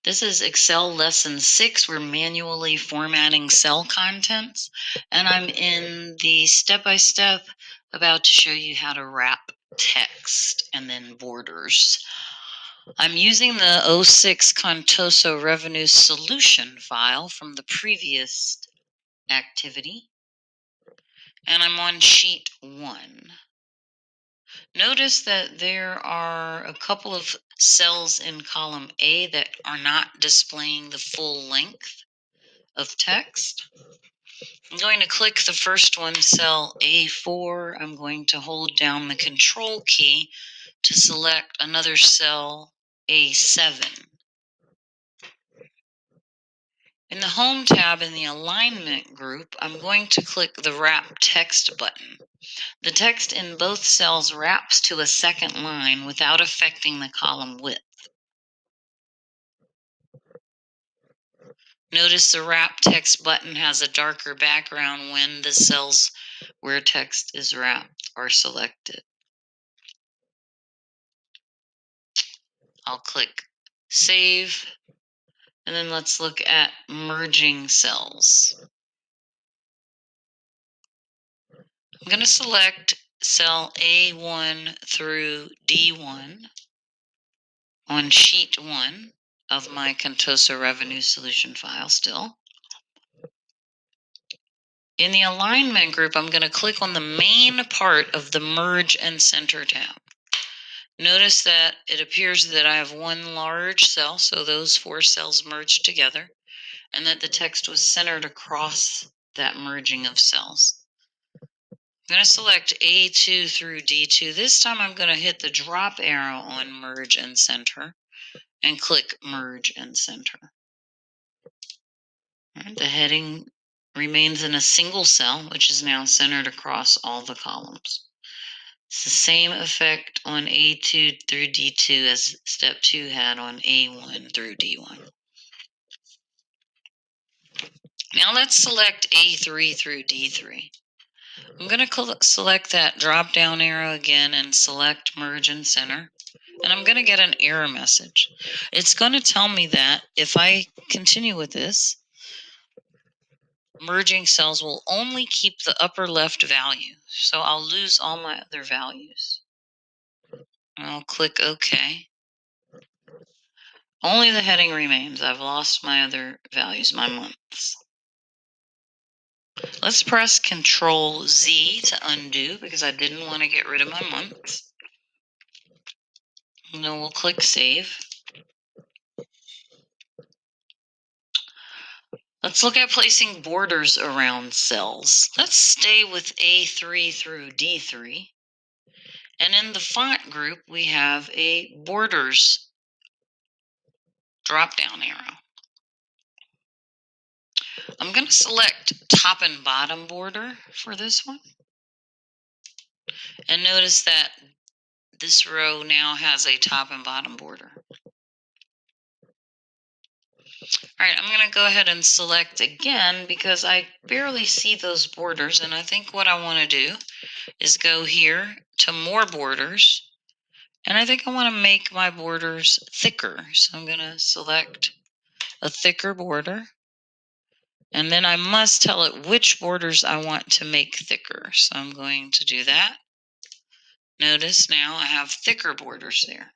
This is Excel Lesson 6. We're manually formatting cell contents, and I'm in the step-by-step about to show you how to wrap text and then borders. I'm using the 06 Contoso Revenue Solution file from the previous activity, and I'm on sheet 1. Notice that there are a couple of cells in column A that are not displaying the full length of text. I'm going to click the first one, cell A4. I'm going to hold down the Control key to select another cell, A7. In the Home tab in the Alignment group, I'm going to click the Wrap Text button. The text in both cells wraps to a second line without affecting the column width. Notice the Wrap Text button has a darker background when the cells where text is wrapped are selected. I'll click Save, and then let's look at merging cells. I'm going to select cell A1 through D1 on sheet 1 of my Contoso Revenue Solution file still. In the Alignment group, I'm going to click on the main part of the Merge and Center tab. Notice that it appears that I have one large cell, so those 4 cells merged together, and that the text was centered across that merging of cells. I'm going to select A2 through D2. This time I'm going to hit the drop arrow on Merge and Center and click Merge and Center. Right, the heading remains in a single cell, which is now centered across all the columns. It's the same effect on A2 through D2 as step 2 had on A1 through D1. Now let's select A3 through D3. I'm going to select that drop down arrow again and select Merge and Center. And I'm going to get an error message. It's going to tell me that if I continue with this, merging cells will only keep the upper left value. So I'll lose all my other values. And I'll click OK. Only the heading remains. I've lost my other values, my months. Let's press Control Z to undo because I didn't want to get rid of my months. And then we'll click Save. Let's look at placing borders around cells. Let's stay with A3 through D3. And in the font group, we have a borders drop-down arrow. I'm going to select top and bottom border for this one. And notice that this row now has a top and bottom border. All right, I'm going to go ahead and select again because I barely see those borders. And I think what I want to do is go here to more borders. And I think I want to make my borders thicker. So I'm going to select a thicker border. And then I must tell it which borders I want to make thicker. So I'm going to do that. Notice now I have thicker borders there.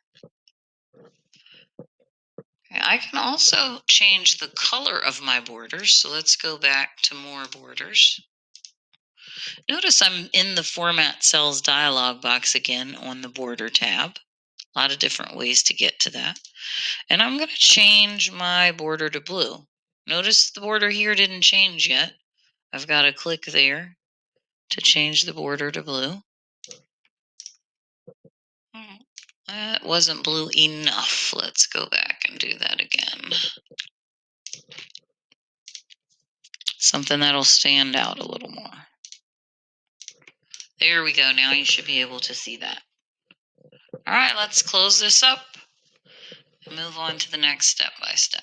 Okay, I can also change the color of my borders. So let's go back to more borders. Notice I'm in the Format Cells dialog box again on the Border tab. A lot of different ways to get to that. And I'm going to change my border to blue. Notice the border here didn't change yet. I've got to click there to change the border to blue. That wasn't blue enough. Let's go back and do that again. Something that'll stand out a little more. There we go. Now you should be able to see that. All right, let's close this up and move on to the next step by step.